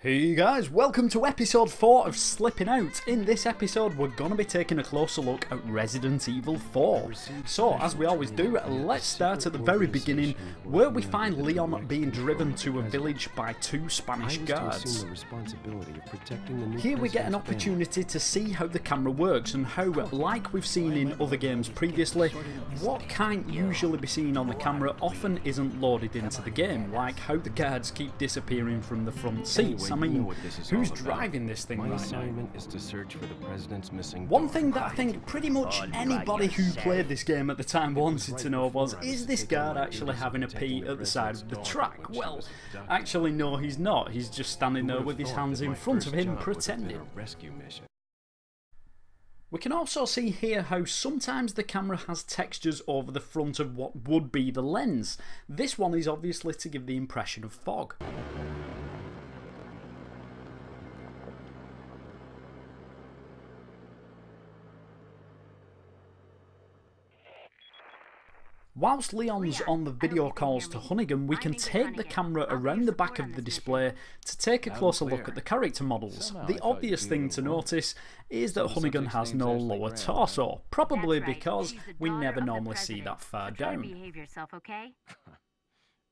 Hey guys, welcome to episode 4 of Slipping Out. In this episode we're going to be taking a closer look at Resident Evil 4. So as we always do, let's start at the very beginning where we find Leon being driven to a village by two Spanish guards. Here we get an opportunity to see how the camera works and how, like we've seen in other games previously, what can't usually be seen on the camera often isn't loaded into the game, like how the guards keep disappearing from the front seats. I mean, who's driving this thing right now? One thing that I think pretty much anybody who played this game at the time wanted to know was, is this guard actually having a pee at the side of the track? Well, actually no, he's not. He's just standing there with his hands in front of him pretending. We can also see here how sometimes the camera has textures over the front of what would be the lens. This one is obviously to give the impression of fog. Whilst Leon's on the video calls to Hunnigan, we can take the camera around the back of the display to take a closer look at the character models. The obvious thing to notice is that Hunnigan has no lower torso, probably because we never normally see that far down.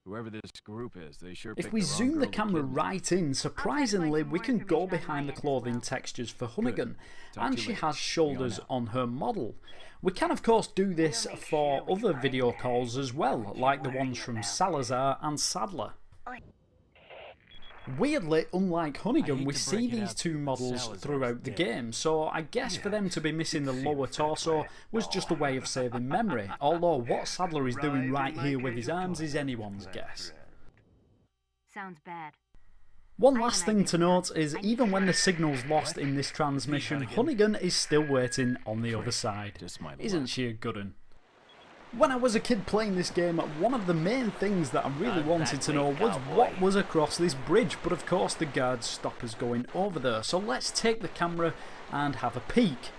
Whoever this group is, they sure if we zoom the camera right in, surprisingly we can go behind the clothing textures for Hunnigan, and she has shoulders on her model. We can of course do this for other video calls as well, like the ones from Salazar and Sadler. Weirdly, unlike Hunnigan, we see these two models throughout the game, so I guess for them to be missing the lower torso was just a way of saving memory, although what Sadler is doing right here with his arms is anyone's guess. Sounds bad. One last thing to note is even when the signal's lost in this transmission, Hunnigan is still waiting on the other side. Isn't she a good un? When I was a kid playing this game, one of the main things that I really wanted to know was what was across this bridge, but of course the guards stop us going over there, so let's take the camera and have a peek.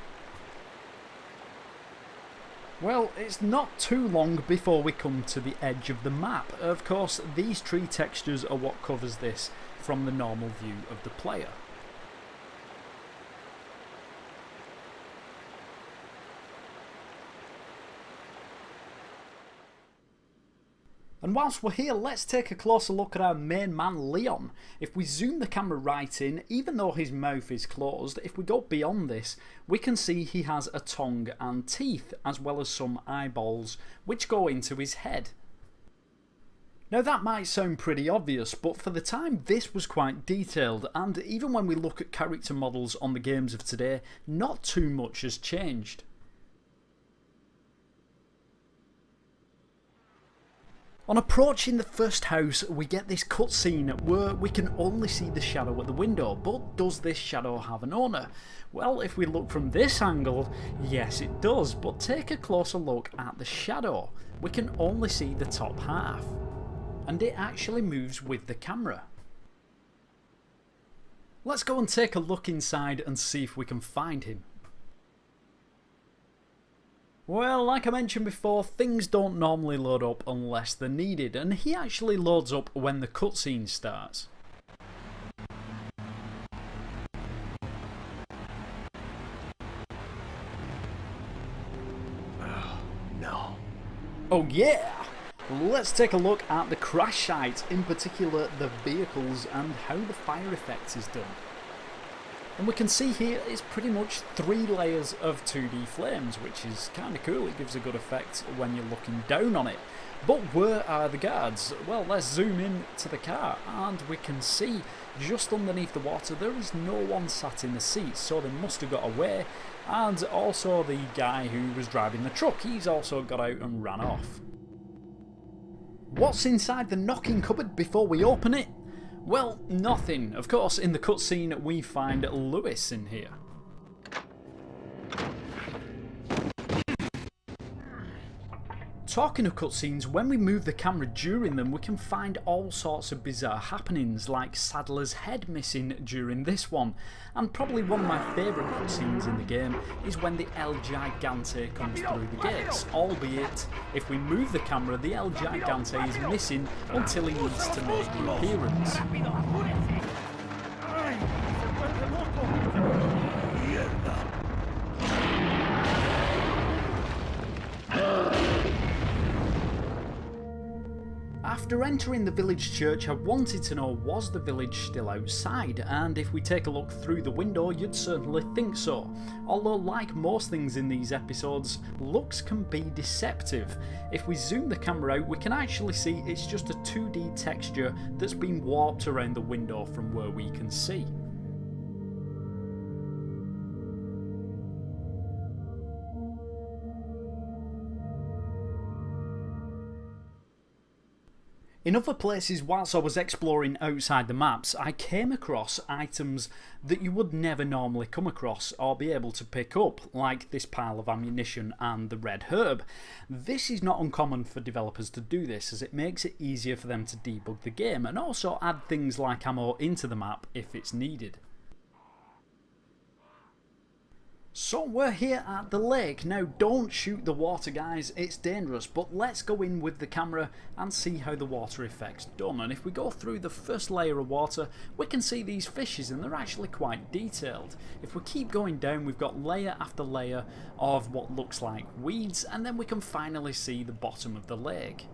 Well, it's not too long before we come to the edge of the map. Of course, these tree textures are what covers this from the normal view of the player. And whilst we're here, let's take a closer look at our main man Leon. If we zoom the camera right in, even though his mouth is closed, if we go beyond this, we can see he has a tongue and teeth, as well as some eyeballs, which go into his head. Now that might sound pretty obvious, but for the time this was quite detailed, and even when we look at character models on the games of today, not too much has changed. On approaching the first house, we get this cutscene where we can only see the shadow at the window, but does this shadow have an owner? Well, if we look from this angle, yes it does, but take a closer look at the shadow. We can only see the top half, and it actually moves with the camera. Let's go and take a look inside and see if we can find him. Well, like I mentioned before, things don't normally load up unless they're needed, and he actually loads up when the cutscene starts. Oh, no. Oh yeah! Let's take a look at the crash site, in particular the vehicles and how the fire effect is done. And we can see here it's pretty much 3 layers of 2D flames, which is kind of cool. It gives a good effect when you're looking down on it. But where are the guards? Well, let's zoom in to the car and we can see just underneath the water there is no one sat in the seats, so they must have got away. And also the guy who was driving the truck, he's also got out and ran off. What's inside the knocking cupboard before we open it? Well, nothing. Of course, in the cutscene we find Lewis in here. Talking of cutscenes, when we move the camera during them, we can find all sorts of bizarre happenings, like Sadler's head missing during this one. And probably one of my favourite cutscenes in the game is when the El Gigante comes through the gates, albeit if we move the camera, the El Gigante is missing until he needs to make the appearance. After entering the village church, I wanted to know, was the village still outside? And if we take a look through the window, you'd certainly think so. Although, like most things in these episodes, looks can be deceptive. If we zoom the camera out, we can actually see it's just a 2D texture that's been warped around the window from where we can see. In other places, whilst I was exploring outside the maps, I came across items that you would never normally come across or be able to pick up, like this pile of ammunition and the red herb. This is not uncommon for developers to do this, as it makes it easier for them to debug the game and also add things like ammo into the map if it's needed. So we're here at the lake. Now don't shoot the water, guys, it's dangerous, but let's go in with the camera and see how the water effect's done. And if we go through the first layer of water, we can see these fishes and they're actually quite detailed. If we keep going down, we've got layer after layer of what looks like weeds, and then we can finally see the bottom of the lake.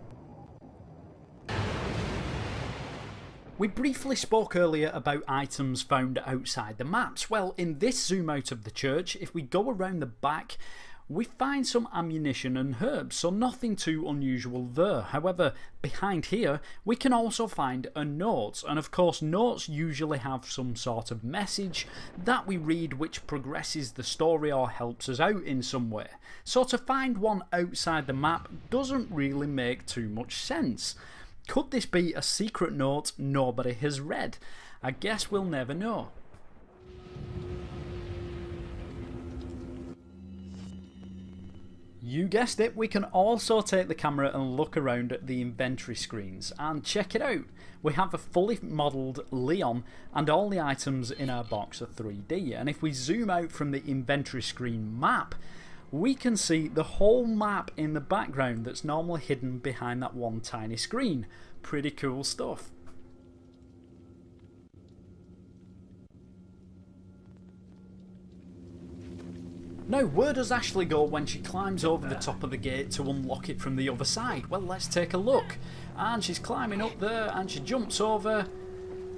We briefly spoke earlier about items found outside the maps. Well, in this zoom out of the church, if we go around the back, we find some ammunition and herbs, so nothing too unusual there. However, behind here, we can also find a note, and of course notes usually have some sort of message that we read which progresses the story or helps us out in some way. So to find one outside the map doesn't really make too much sense. Could this be a secret note nobody has read? I guess we'll never know. You guessed it, we can also take the camera and look around at the inventory screens, and check it out. We have a fully modelled Leon and all the items in our box are 3D, and if we zoom out from the inventory screen map, we can see the whole map in the background that's normally hidden behind that one tiny screen. Pretty cool stuff. Now, where does Ashley go when she climbs over the top of the gate to unlock it from the other side? Well, let's take a look. And she's climbing up there and she jumps over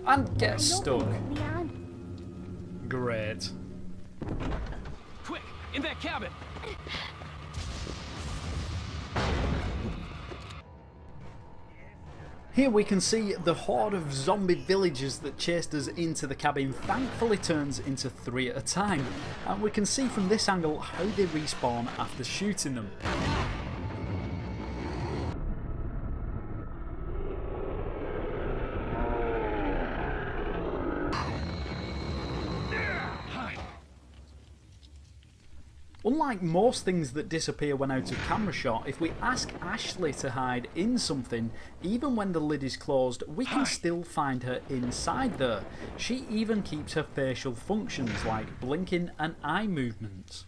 and gets stuck. Great. Quick, in that cabin! Here we can see the horde of zombie villagers that chased us into the cabin thankfully turns into 3 at a time, and we can see from this angle how they respawn after shooting them. Unlike most things that disappear when out of camera shot, if we ask Ashley to hide in something, even when the lid is closed, we can still find her inside there. She even keeps her facial functions like blinking and eye movements.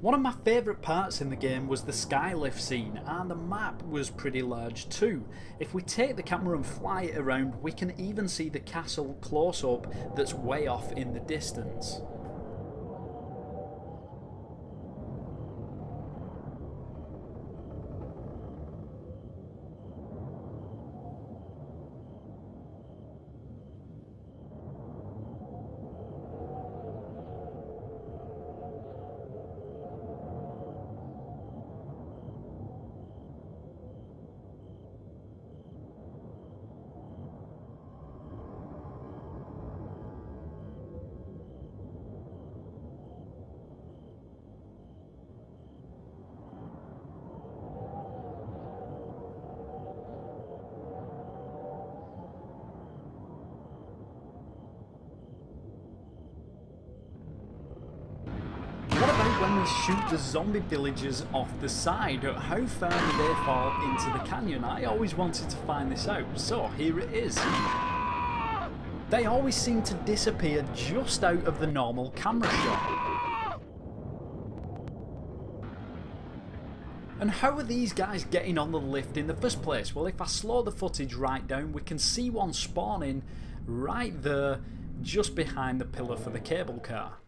One of my favourite parts in the game was the skylift scene, and the map was pretty large too. If we take the camera and fly it around, we can even see the castle close up that's way off in the distance. When we shoot the zombie villagers off the side, how far do they fall into the canyon? I always wanted to find this out, so here it is. They always seem to disappear just out of the normal camera shot. And how are these guys getting on the lift in the first place? Well, if I slow the footage right down, we can see one spawning right there, just behind the pillar for the cable car.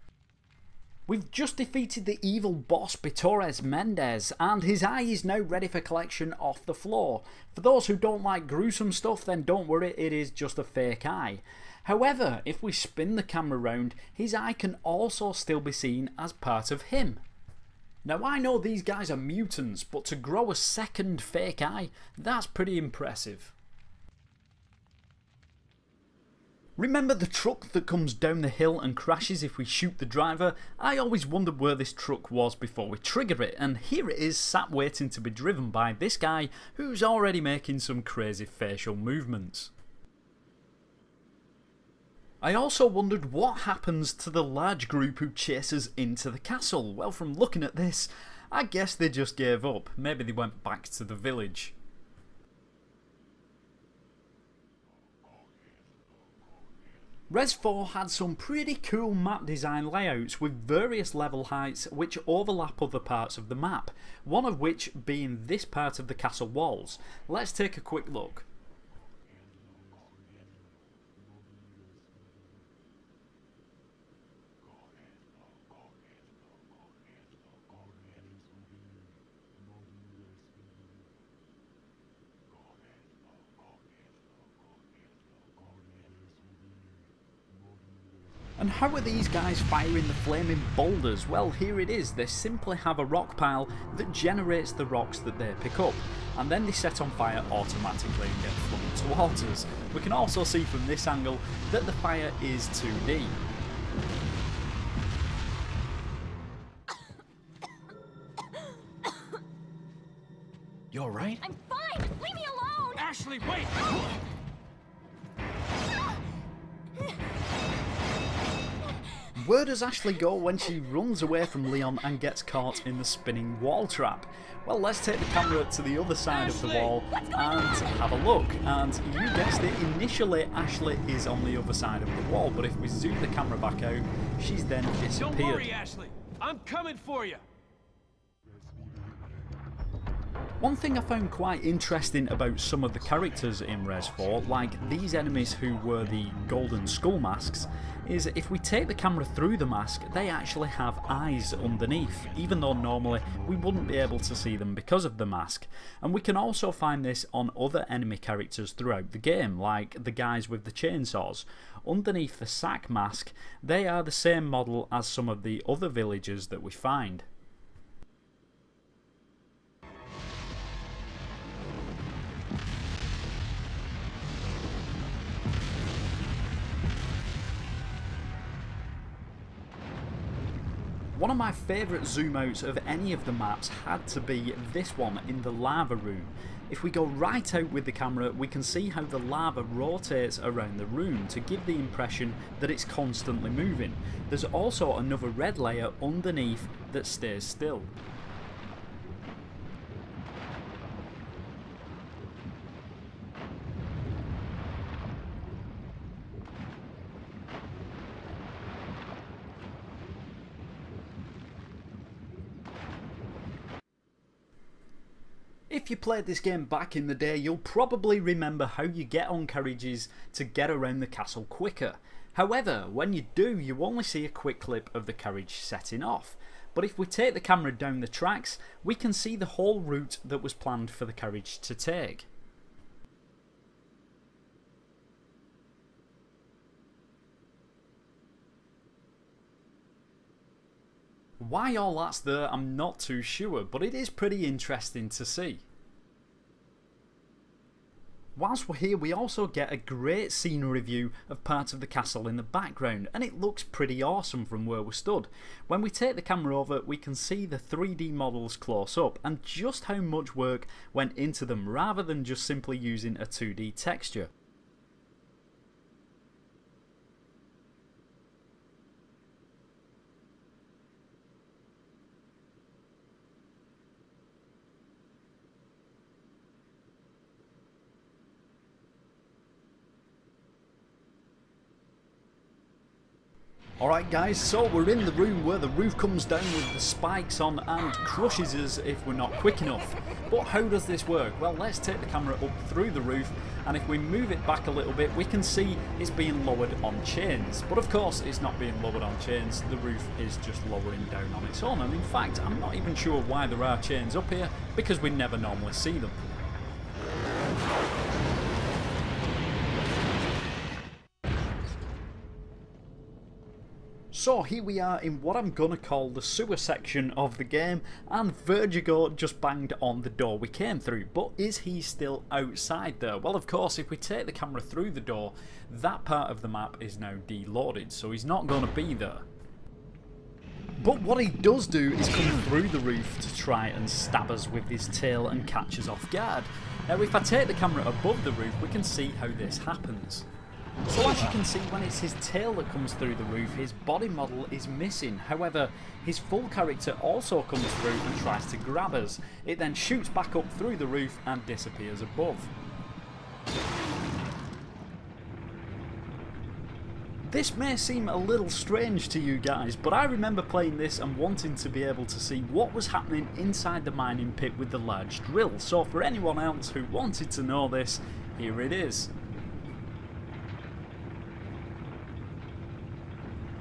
We've just defeated the evil boss Bitores Mendez, and his eye is now ready for collection off the floor. For those who don't like gruesome stuff, then don't worry, it is just a fake eye. However, if we spin the camera round, his eye can also still be seen as part of him. Now I know these guys are mutants, but to grow a second fake eye, that's pretty impressive. Remember the truck that comes down the hill and crashes if we shoot the driver? I always wondered where this truck was before we trigger it, and here it is sat waiting to be driven by this guy who's already making some crazy facial movements. I also wondered what happens to the large group who chase us into the castle. Well, from looking at this, I guess they just gave up. Maybe they went back to the village. Res 4 had some pretty cool map design layouts with various level heights which overlap other parts of the map, one of which being this part of the castle walls. Let's take a quick look. And how are these guys firing the flaming boulders? Well, here it is. They simply have a rock pile that generates the rocks that they pick up, and then they set on fire automatically and get flung towards us. We can also see from this angle that the fire is 2D. You alright? I'm fine! Leave me alone! Ashley, wait! Where does Ashley go when she runs away from Leon and gets caught in the spinning wall trap? Well, let's take the camera to the other side of the wall and have a look. And you guessed it, initially Ashley is on the other side of the wall, but if we zoom the camera back out, she's then disappeared. Don't worry, Ashley. I'm coming for you. One thing I found quite interesting about some of the characters in Res 4, like these enemies who were the golden skull masks, is if we take the camera through the mask, they actually have eyes underneath, even though normally we wouldn't be able to see them because of the mask. And we can also find this on other enemy characters throughout the game, like the guys with the chainsaws. Underneath the sack mask, they are the same model as some of the other villagers that we find. One of my favourite zoom outs of any of the maps had to be this one in the lava room. If we go right out with the camera, we can see how the lava rotates around the room to give the impression that it's constantly moving. There's also another red layer underneath that stays still. If you played this game back in the day, you'll probably remember how you get on carriages to get around the castle quicker. However, when you do, you only see a quick clip of the carriage setting off. But if we take the camera down the tracks, we can see the whole route that was planned for the carriage to take. Why all that's there, I'm not too sure, but it is pretty interesting to see. Whilst we're here, we also get a great scenery view of part of the castle in the background, and it looks pretty awesome from where we're stood. When we take the camera over, we can see the 3D models close up and just how much work went into them rather than just simply using a 2D texture. Alright guys, so we're in the room where the roof comes down with the spikes on and crushes us if we're not quick enough. But how does this work? Well, let's take the camera up through the roof, and if we move it back a little bit we can see it's being lowered on chains. But of course it's not being lowered on chains, the roof is just lowering down on its own, and in fact I'm not even sure why there are chains up here because we never normally see them. So here we are in what I'm gonna call the sewer section of the game, and Vertigo just banged on the door we came through. But is he still outside there? Well, of course, if we take the camera through the door, that part of the map is now deloaded, so he's not gonna be there. But what he does do is come through the roof to try and stab us with his tail and catch us off guard. Now if I take the camera above the roof we can see how this happens. So as you can see, when it's his tail that comes through the roof, his body model is missing. However, his full character also comes through and tries to grab us. It then shoots back up through the roof and disappears above. This may seem a little strange to you guys, but I remember playing this and wanting to be able to see what was happening inside the mining pit with the large drill. So for anyone else who wanted to know this, here it is.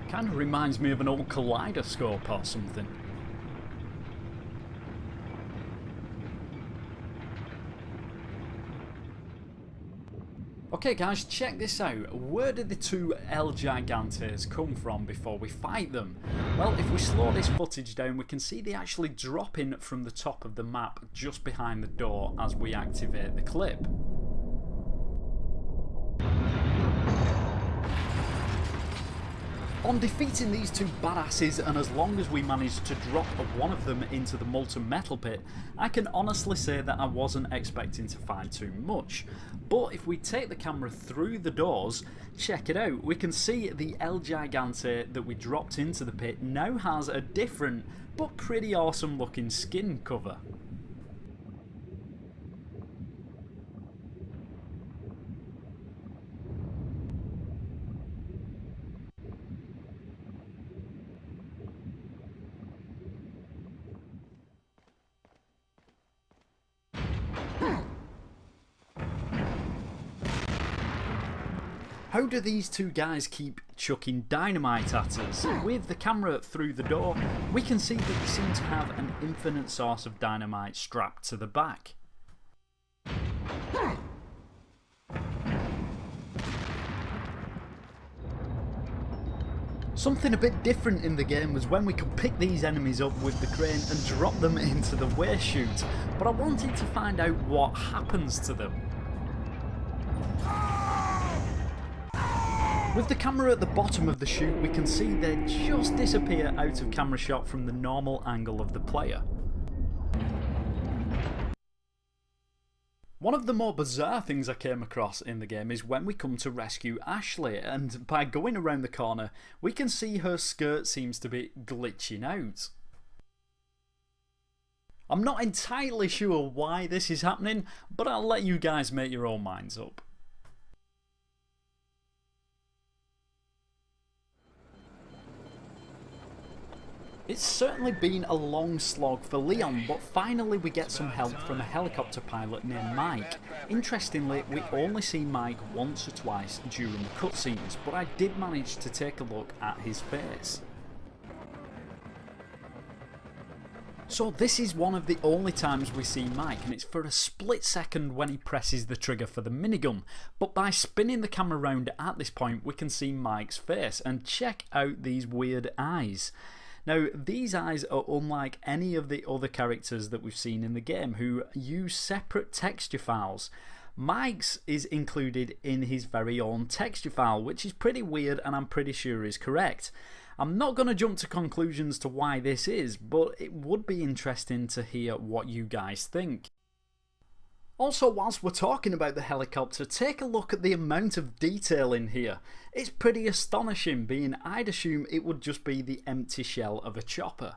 Kind of reminds me of an old kaleidoscope or something. Okay guys, check this out. Where did the two El Gigantes come from before we fight them? Well, if we slow this footage down we can see they actually drop in from the top of the map just behind the door as we activate the clip. On defeating these two badasses, and as long as we managed to drop one of them into the molten metal pit, I can honestly say that I wasn't expecting to find too much. But if we take the camera through the doors, check it out, we can see the El Gigante that we dropped into the pit now has a different but pretty awesome looking skin cover. How do these two guys keep chucking dynamite at us? With the camera through the door, we can see that they seem to have an infinite source of dynamite strapped to the back. Something a bit different in the game was when we could pick these enemies up with the crane and drop them into the waste chute, but I wanted to find out what happens to them. With the camera at the bottom of the chute we can see they just disappear out of camera shot from the normal angle of the player. One of the more bizarre things I came across in the game is when we come to rescue Ashley, and by going around the corner we can see her skirt seems to be glitching out. I'm not entirely sure why this is happening, but I'll let you guys make your own minds up. It's certainly been a long slog for Leon, but finally we get some help from a helicopter pilot named Mike. Interestingly, we only see Mike once or twice during the cutscenes, but I did manage to take a look at his face. So this is one of the only times we see Mike, and it's for a split second when he presses the trigger for the minigun, but by spinning the camera round at this point we can see Mike's face, and check out these weird eyes. Now these eyes are unlike any of the other characters that we've seen in the game who use separate texture files. Mike's is included in his very own texture file, which is pretty weird and I'm pretty sure is correct. I'm not going to jump to conclusions to why this is, but it would be interesting to hear what you guys think. Also, whilst we're talking about the helicopter, take a look at the amount of detail in here. It's pretty astonishing, being I'd assume it would just be the empty shell of a chopper.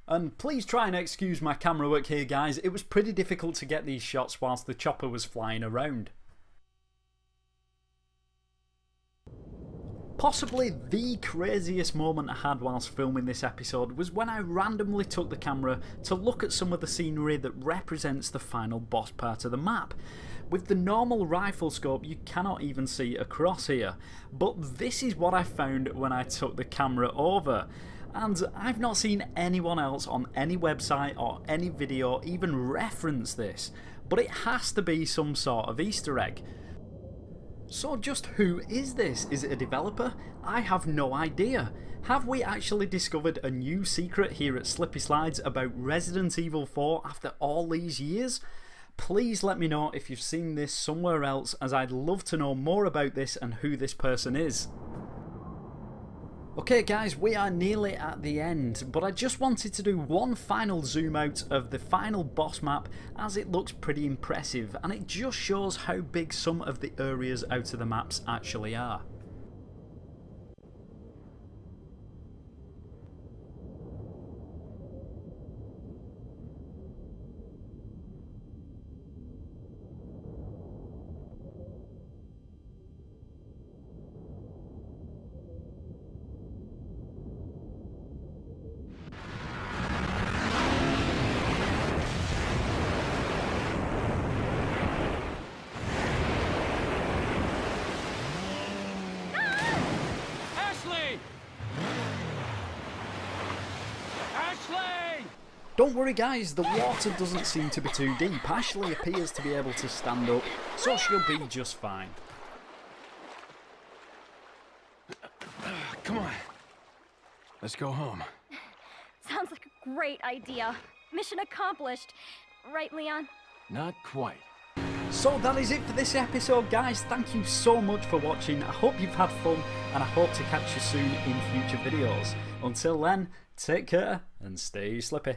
And please try and excuse my camera work here guys, it was pretty difficult to get these shots whilst the chopper was flying around. Possibly the craziest moment I had whilst filming this episode was when I randomly took the camera to look at some of the scenery that represents the final boss part of the map. With the normal rifle scope you cannot even see across here, but this is what I found when I took the camera over. And I've not seen anyone else on any website or any video even reference this, but it has to be some sort of Easter egg. So just who is this? Is it a developer? I have no idea. Have we actually discovered a new secret here at Slippy Slides about Resident Evil 4 after all these years? Please let me know if you've seen this somewhere else, as I'd love to know more about this and who this person is. Okay guys, we are nearly at the end, but I just wanted to do one final zoom out of the final boss map, as it looks pretty impressive and it just shows how big some of the areas out of the maps actually are. Don't worry guys, the water doesn't seem to be too deep. Ashley appears to be able to stand up, so she'll be just fine. Come on. Let's go home. Sounds like a great idea. Mission accomplished. Right, Leon? Not quite. So that is it for this episode guys. Thank you so much for watching. I hope you've had fun and I hope to catch you soon in future videos. Until then, take care and stay slippy.